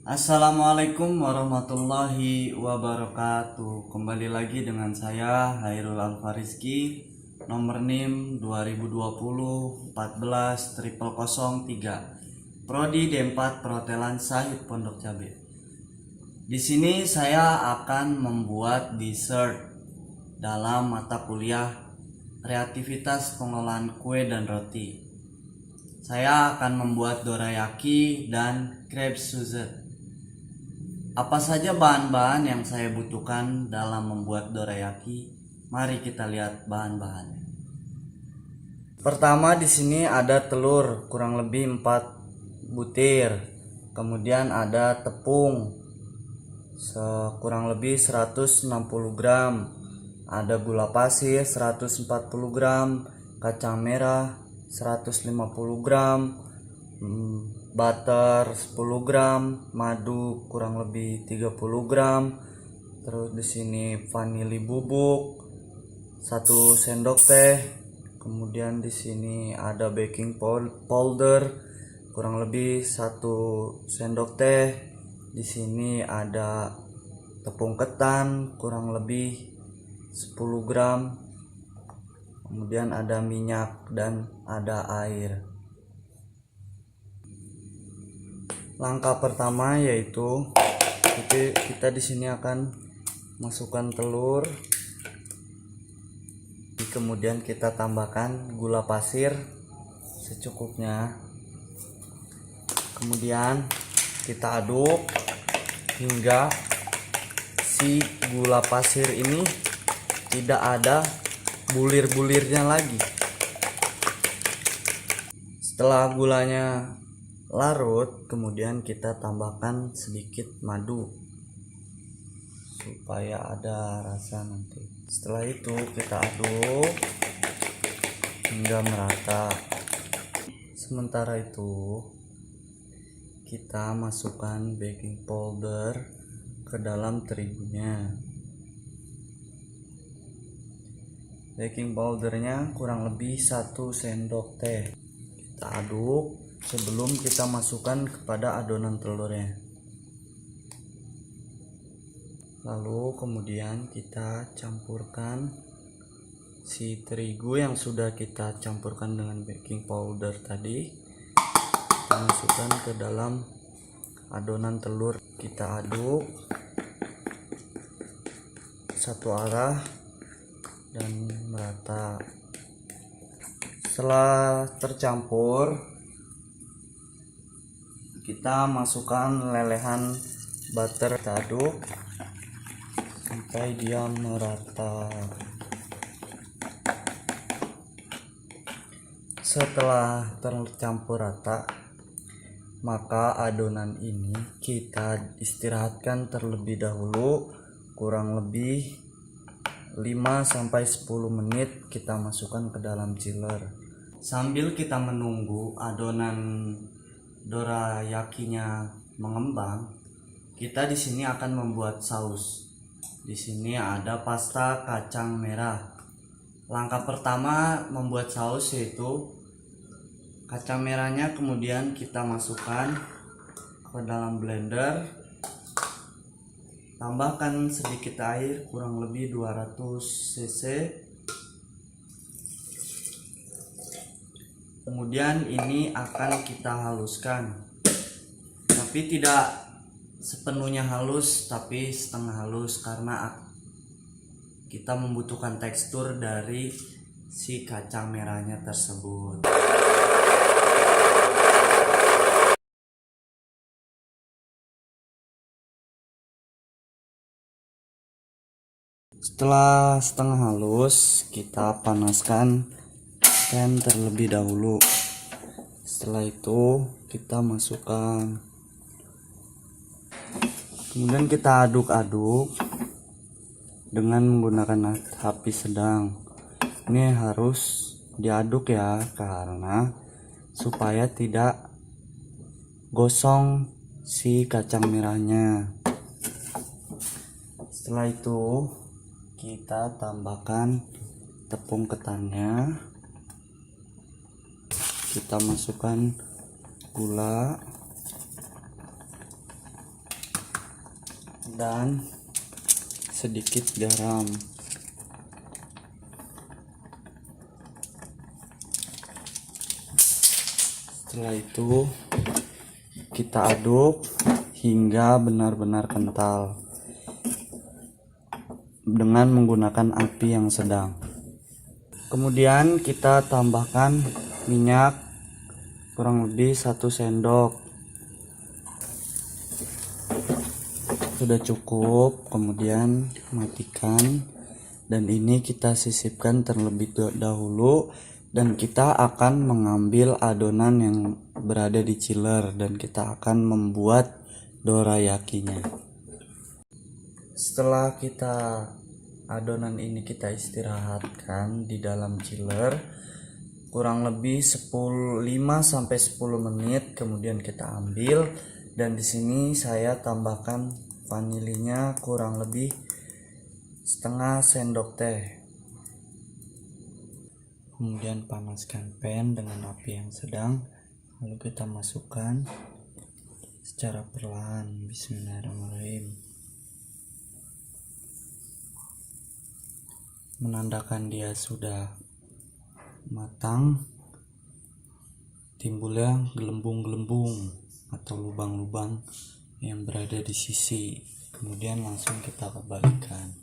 Assalamualaikum warahmatullahi wabarakatuh. Kembali lagi dengan saya Hairul Alfarizki, nomor NIM 2020 14 0003, Prodi D4 Perhotelan Syahid Pondok Cabe. Di sini saya akan membuat dessert dalam mata kuliah Kreativitas Pengelolaan Kue dan Roti. Saya akan membuat dorayaki dan crepe Suzette. Apa saja bahan-bahan yang saya butuhkan dalam membuat dorayaki? Mari kita lihat bahan-bahannya. Pertama, di sini ada telur kurang lebih 4 butir. Kemudian ada tepung kurang lebih 160 gram. Ada gula pasir 140 gram, kacang merah 150 gram, butter 10 gram, madu kurang lebih 30 gram. Terus di sini vanili bubuk 1 sendok teh. Kemudian di sini ada baking powder kurang lebih 1 sendok teh. Di sini ada tepung ketan kurang lebih 10 gram. Kemudian ada minyak dan ada air. Langkah pertama yaitu kita di sini akan masukkan telur, kemudian kita tambahkan gula pasir secukupnya, kemudian kita aduk hingga si gula pasir ini tidak ada bulir-bulirnya lagi. Setelah gulanya larut, kemudian kita tambahkan sedikit madu supaya ada rasa nanti. Setelah itu kita aduk hingga merata. Sementara itu kita masukkan baking powder ke dalam terigunya. Baking powdernya kurang lebih 1 sendok teh. Kita aduk sebelum kita masukkan kepada adonan telurnya. Lalu kemudian kita campurkan si terigu yang sudah kita campurkan dengan baking powder tadi. Kita masukkan ke dalam adonan telur. Kita aduk satu arah dan merata. Setelah tercampur, kita masukkan lelehan butter, kita aduk sampai dia merata. Setelah tercampur rata, maka adonan ini kita istirahatkan terlebih dahulu kurang lebih 5-10 menit. Kita masukkan ke dalam chiller. Sambil kita menunggu adonan dorayakinya mengembang, kita di sini akan membuat saus. Di sini ada pasta kacang merah. Langkah pertama membuat saus yaitu kacang merahnya kemudian kita masukkan ke dalam blender. Tambahkan sedikit air kurang lebih 200 cc. Kemudian ini akan kita haluskan, tapi tidak sepenuhnya halus, tapi setengah halus, karena kita membutuhkan tekstur dari si kacang merahnya tersebut. Setelah setengah halus, kita panaskan pan terlebih dahulu. Setelah itu kita masukkan, kemudian kita aduk-aduk dengan menggunakan api sedang. Ini harus diaduk ya, karena supaya tidak gosong si kacang merahnya. Setelah itu kita tambahkan tepung ketannya. Kita masukkan gula, dan sedikit garam. Setelah itu kita aduk hingga benar-benar kental dengan menggunakan api yang sedang. Kemudian kita tambahkan minyak kurang lebih 1 sendok. Sudah cukup, kemudian matikan, dan ini kita sisipkan terlebih dahulu, dan kita akan mengambil adonan yang berada di chiller dan kita akan membuat dorayakinya. Setelah adonan ini kita istirahatkan di dalam chiller kurang lebih 5 sampai 10 menit, kemudian kita ambil, dan di sini saya tambahkan vanilinya kurang lebih setengah sendok teh. Kemudian panaskan pan dengan api yang sedang, lalu kita masukkan secara perlahan. Bismillahirrahmanirrahim. Menandakan dia sudah matang, timbulnya gelembung-gelembung atau lubang-lubang yang berada di sisi. Kemudian langsung kita kembalikan.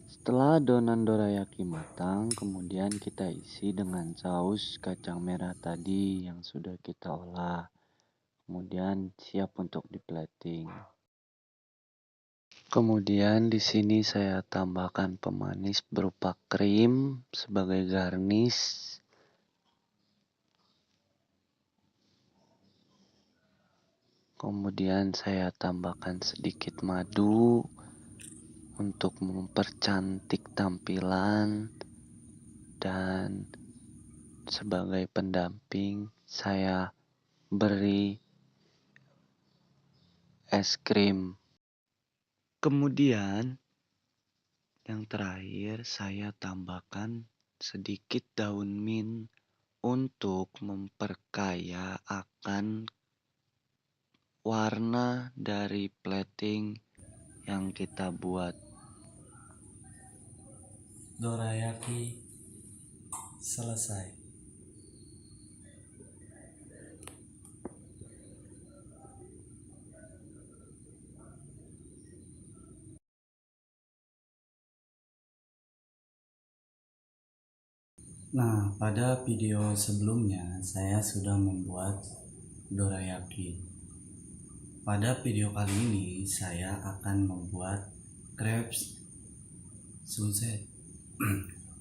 Setelah adonan dorayaki matang, kemudian kita isi dengan saus kacang merah tadi yang sudah kita olah. Kemudian siap untuk di plating. Kemudian di sini saya tambahkan pemanis berupa krim sebagai garnish. Kemudian saya tambahkan sedikit madu untuk mempercantik tampilan, dan sebagai pendamping saya beri es krim. Kemudian yang terakhir saya tambahkan sedikit daun mint untuk memperkaya akan warna dari plating yang kita buat. Dorayaki selesai. Nah, pada video sebelumnya saya sudah membuat dorayaki. Pada video kali ini saya akan membuat crepes Suzette.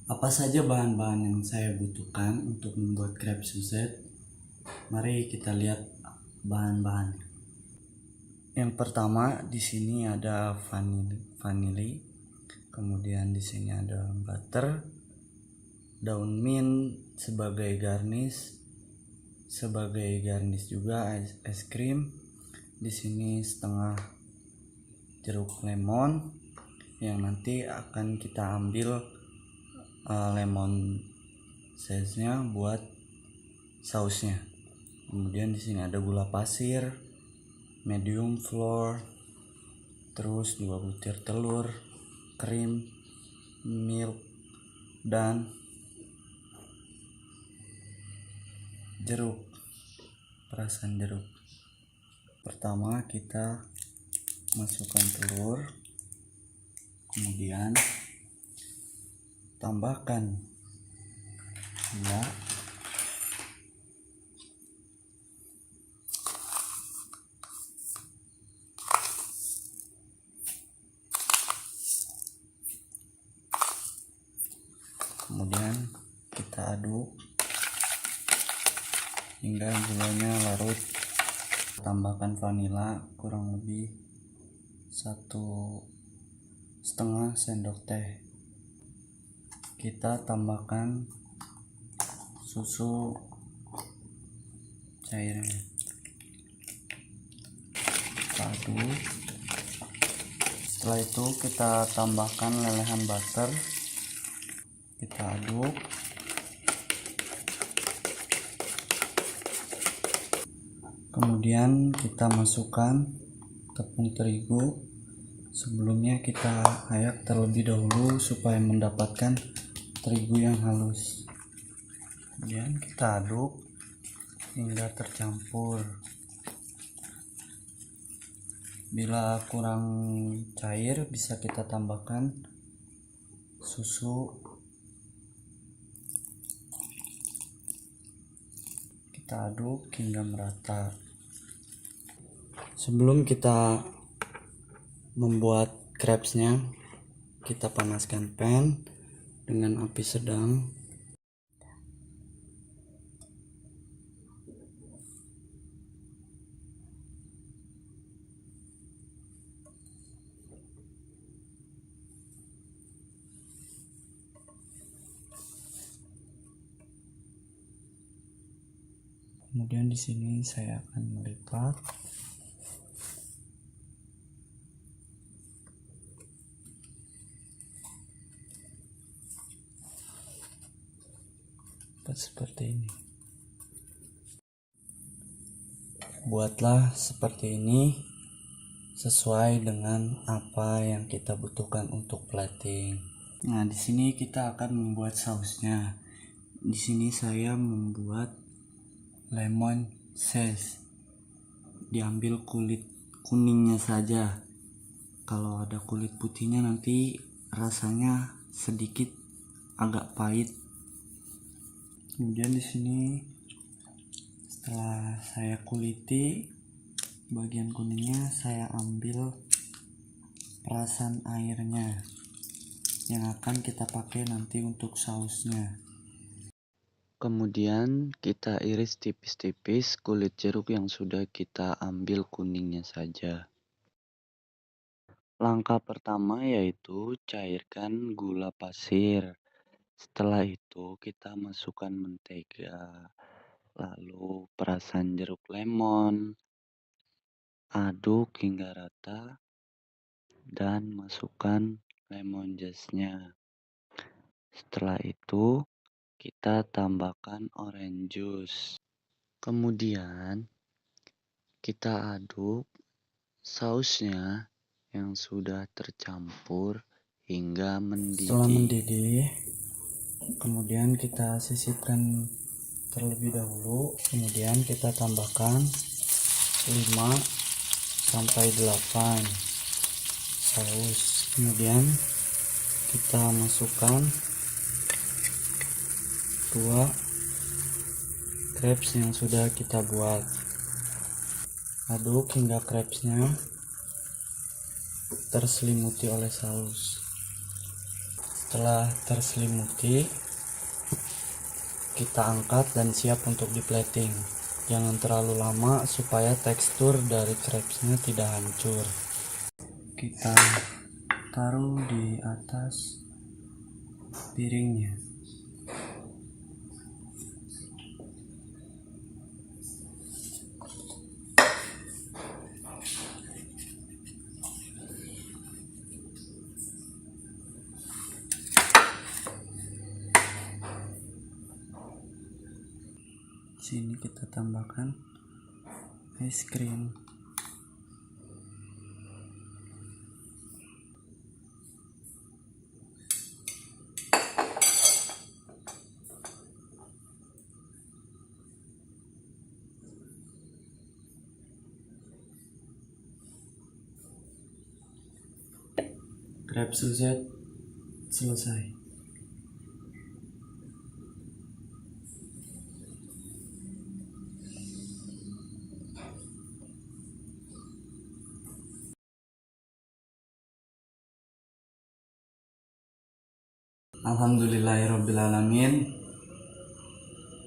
Apa saja bahan-bahan yang saya butuhkan untuk membuat crepes Suzette? Mari kita lihat bahan-bahannya. Yang pertama di sini ada vanili, kemudian di sini ada butter, daun mint sebagai garnish juga es krim. Di sini setengah jeruk lemon yang nanti akan kita ambil lemon size-nya buat sausnya. Kemudian di sini ada gula pasir, medium flour, terus 2 butir telur, krim, milk, dan jeruk, perasan jeruk. Pertama kita masukkan telur, kemudian tambahkan gula, kemudian kita aduk hingga gulanya larut. Tambahkan vanila kurang lebih 1,5 sendok teh. Kita tambahkan susu cairnya, aduk Setelah itu kita tambahkan lelehan butter, kita aduk. Kemudian kita masukkan tepung terigu. Sebelumnya kita ayak terlebih dahulu supaya mendapatkan terigu yang halus. Kemudian kita aduk hingga tercampur. Bila kurang cair bisa kita tambahkan susu. Kita aduk hingga merata. Sebelum kita membuat crepesnya, kita panaskan pan dengan api sedang. Kemudian di sini saya akan melipat. Seperti ini. Buatlah seperti ini sesuai dengan apa yang kita butuhkan untuk plating. Nah, di sini kita akan membuat sausnya. Di sini saya membuat lemon zest. Diambil kulit kuningnya saja. Kalau ada kulit putihnya nanti rasanya sedikit agak pahit. Kemudian di sini setelah saya kuliti bagian kuningnya, saya ambil perasan airnya yang akan kita pakai nanti untuk sausnya. Kemudian kita iris tipis-tipis kulit jeruk yang sudah kita ambil kuningnya saja. Langkah pertama yaitu cairkan gula pasir. Setelah itu kita masukkan mentega, lalu perasan jeruk lemon, aduk hingga rata, dan masukkan lemon zestnya. Setelah itu kita tambahkan orange juice. Kemudian kita aduk sausnya yang sudah tercampur hingga mendidih. Setelah mendidih, kemudian kita sisipkan terlebih dahulu. Kemudian kita tambahkan 5 sampai 8 saus. Kemudian kita masukkan 2 crepes yang sudah kita buat. Aduk hingga crepesnya terselimuti oleh saus. Setelah terselimuti, kita angkat dan siap untuk di plating. Jangan terlalu lama supaya tekstur dari crepesnya tidak hancur. Kita taruh di atas piringnya. Sini kita tambahkan es krim. Crepes Suzette selesai. Alhamdulillahirrabbilalamin,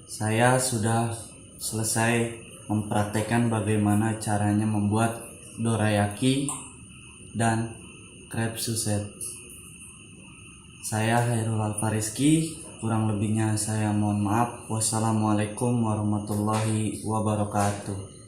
saya sudah selesai mempraktekkan bagaimana caranya membuat dorayaki dan crepes Suzette. Saya Hairul Alfariski, kurang lebihnya saya mohon maaf. Wassalamualaikum warahmatullahi wabarakatuh.